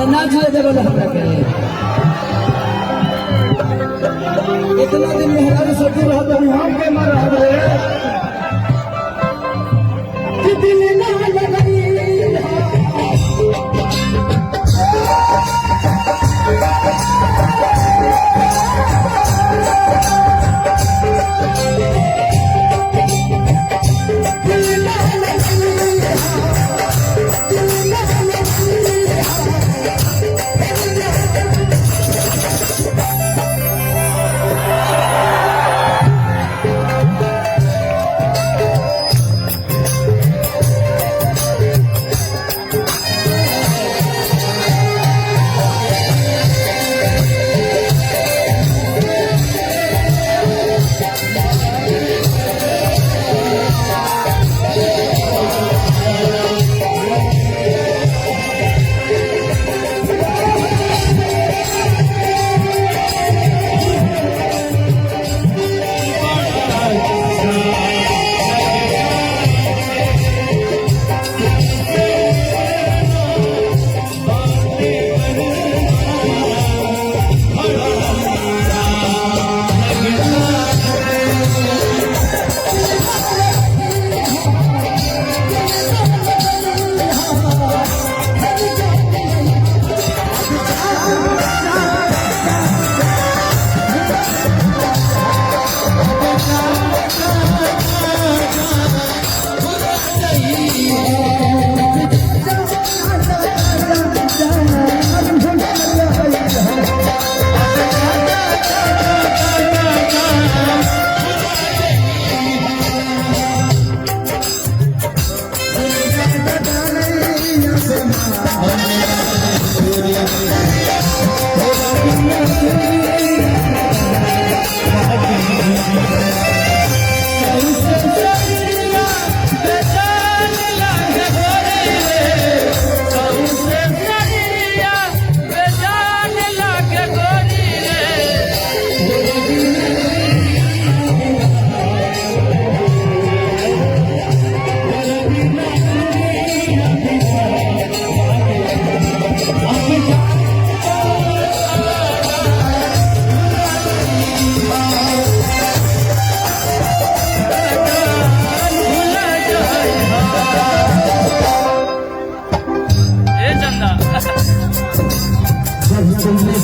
ना जिए देवे हमरा के इतना दिन मेहरारू सोची रहत हम के मर रहे कि दिल ना लगई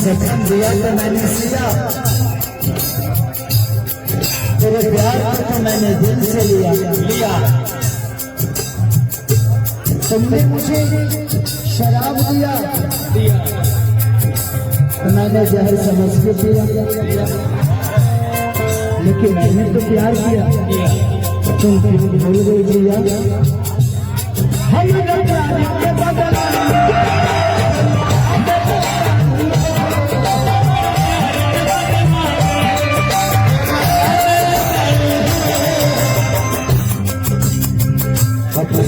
जखम दिया तो मैंने सिया, तेरे प्यार को मैंने दिल से लिया। तुमने मुझे शराब दिया तो मैंने जहर समझ के पिया, लेकिन मैंने तो प्यार किया तुम क्यों भूल गई जिया। हम प्यार के बदला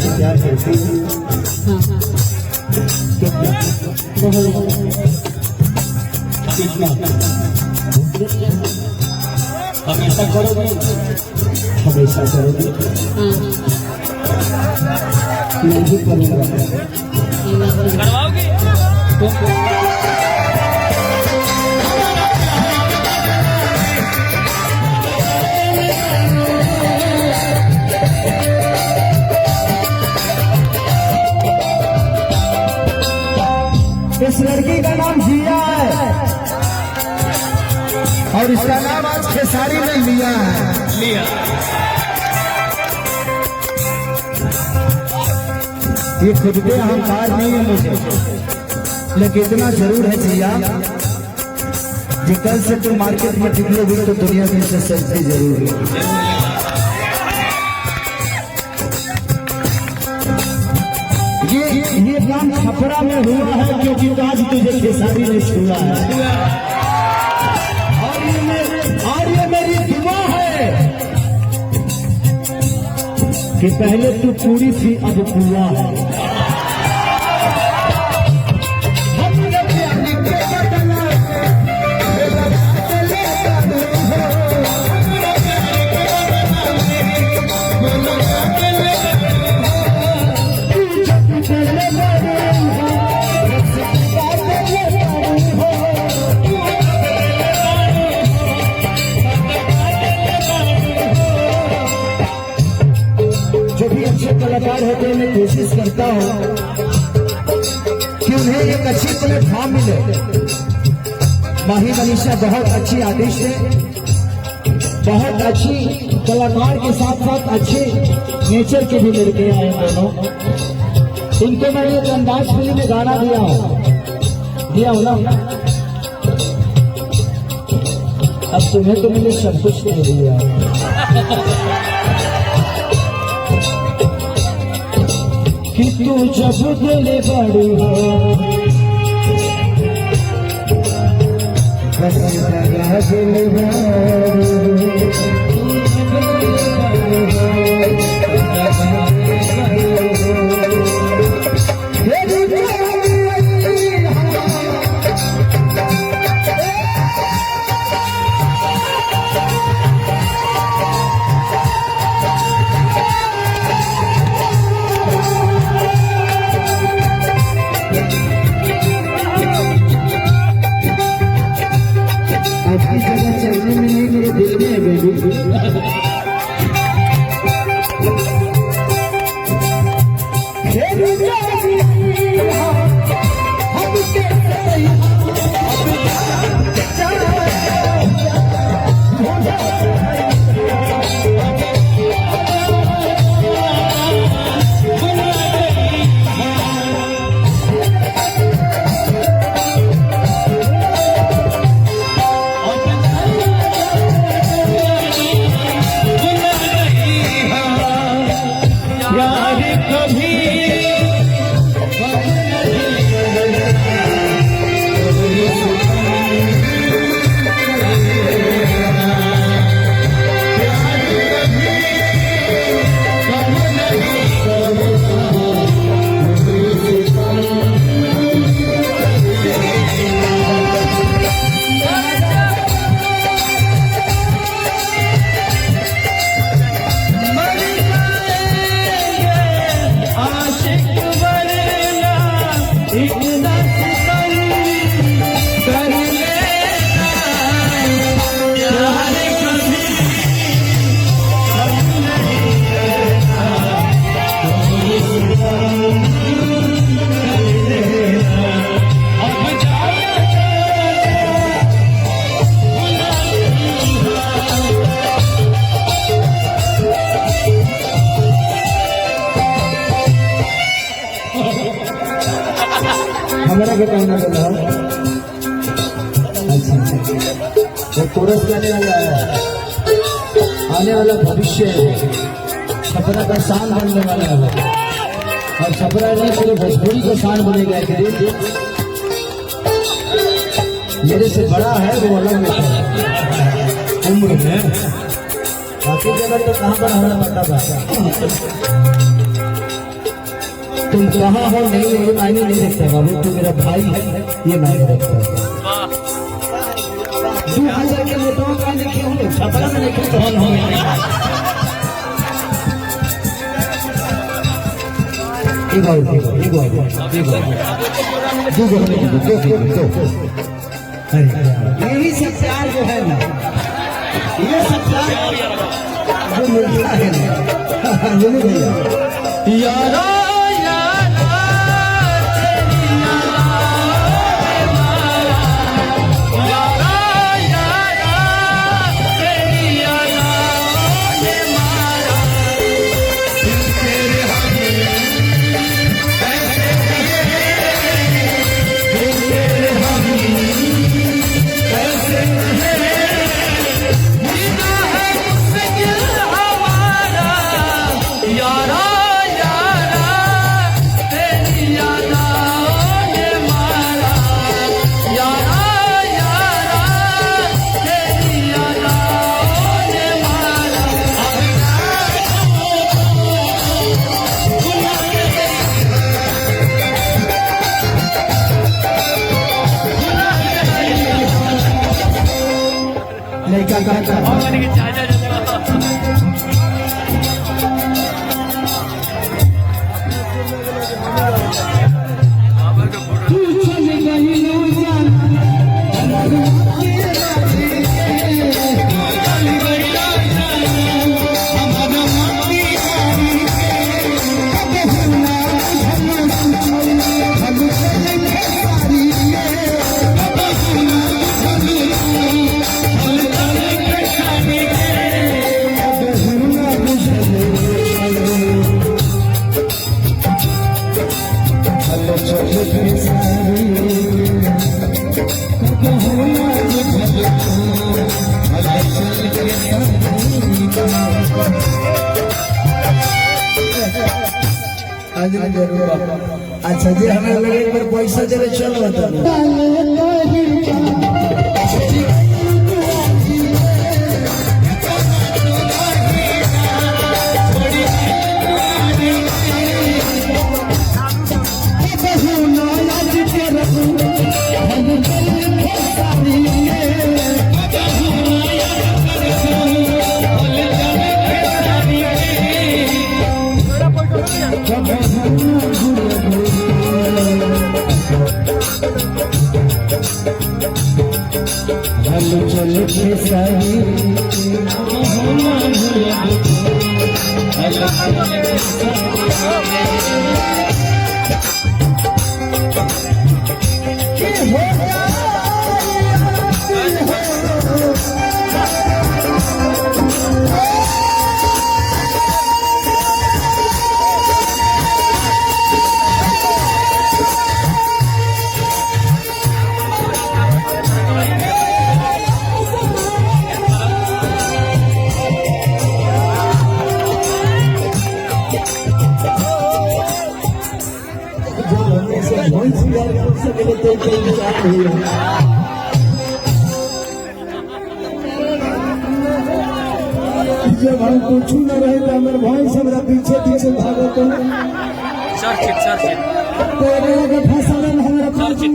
प्यार करती हमेशा करोगे, हमेशा करोगे, मैं भी करूँगा। इस लड़की का नाम जिया है और इसका नाम आज खेसारी ने लिया है। ये खुद पे अहंकार नहीं है मुझे, लेकिन इतना जरूर है जिया कि कल से तुम मार्केट में निकलोगे तो दुनिया में से सस्ती जरूर है। ये काम छपरा में हुआ है क्योंकि आज तुझे खेसारी ने छुआ है, और ये मेरी दुआ है कि पहले तू पूरी थी अब पुआ है। कि उन्हें एक अच्छी प्लेटफॉर्म मिले। माही मनीषा बहुत अच्छी आर्टिस्ट है, बहुत अच्छी कलाकार के साथ साथ अच्छे नेचर के भी लड़के आए दोनों। इनको मैंने एक अंदाज फिल्म में गाना दिया हो ना। अब तुम्हें तो मैंने सब कुछ दे दिया। कि तू जब दिले बड़ी हो बस लगा दिल आपकी जगह चलने में नहीं, मेरे दिल में है बेबी। हमारा क्या कहना चल रहा है? अच्छा, वो कोरस गाने वाला है, आने वाला भविष्य है, छपरा का शान बनने वाला है और छपरा नहीं पूरे भोजपुरी का शान बनेगा एक दिन। मेरे से बड़ा है वो अलग है उम्र में, बाकी जगह तो कहाँ पर हमारा पता था। तुम कहाँ हो नहीं ये मायने नहीं रखता बाबू, तू मेरा भाई है ये मायने रखता है। 2000 के नेताओं का लिखे होंगे, छपरा में लिखे तो हल होंगे। यही सब प्यार जो है ना, ये सब प्यार जो मिलता है ना, ये नहीं भैया यारा लड़का कहता है अच्छा जी हमें लगे एक बार पैसा जरा चल बता चल के सारी जब हम कुछ न रहे तो हमारे भाई से मेरा पीछे पीछे भागो तो चर्चित तेरे फसल हमारा चर्चित